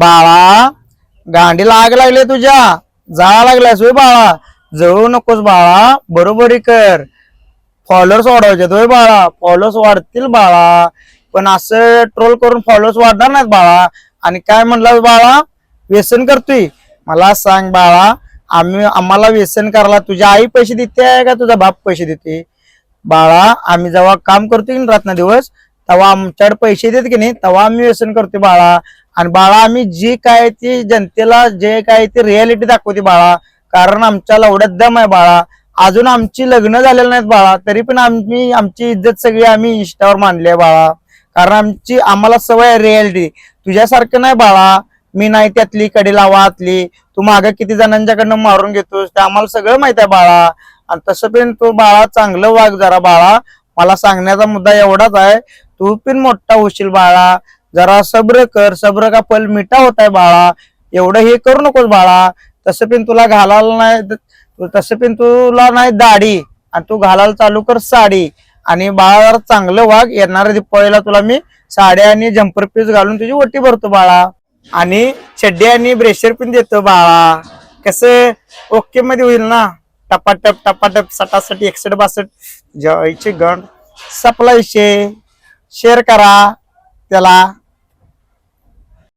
बाळा गांडी लागले तुझ्या जाळा लागलास होय बाळा. जळू नकोस बाळा, बरोबरी कर. फॉलोअर्स वाढवायचे होय बाळा, फॉलोअर्स वाढतील बाळा. पण असं ट्रोल करून फॉलोअर्स वाढणार नाहीत बाळा. आणि काय म्हणलं बाळा, व्यसन करतोय. मला सांग बाळा, आम्हाला व्यसन करायला तुझी आई पैसे देते का तुझा बाप पैसे देते? बाळा आम्ही जेव्हा काम करतोय की रात्र दिवस, तेव्हा आमच्याकडे पैसे देत की नाही, तेव्हा आम्ही व्यसन करतोय बाळा. आणि बाळा आम्ही जी काय ती जनतेला जे काय ती रियालिटी दाखवते बाळा. कारण आमच्या एवढ्यात दम आहे बाळा. अजून आमची लग्न झालेली नाहीत बाळा, तरी पण आमची इज्जत सगळी आम्ही इंस्टावर मांडली आहे बाळा. कारण आम्हाला सवय आहे रियालिटी. तुझ्यासारखं नाही बाळा. मी नाही त्यातली कडे लावातली. तू मागं किती जणांच्याकडनं मारून घेतोस ते आम्हाला सगळं माहित आहे बाळा. आणि तसं पण तू बाळा चांगलं वाग जरा बाळा. मला सांगण्याचा मुद्दा एवढाच आहे, तू पण मोठा होशील बाळा. जरा सब्र कर, सब्र का फल मिठा होत आहे बाळा. एवढं हे करू नकोस बाळा. तसं पण तुला घालायला नाही, तसं पण तुला नाही दाढी, आणि तू घालायला चालू कर साडी. आणि बाळा जरा चांगलं वाग. येणाऱ्या दिपाळीला तुला मी साड्या आणि जम्पर पीस घालून तुझी ओटी भरतो बाळा. आणि चड्डी आणि ब्रेशर पण देतो बाळा. कसं ओके मध्ये होईल ना? टपाटप टपाटप 67 61 62 जयचे गण सप्लाय शेअर करा त्याला.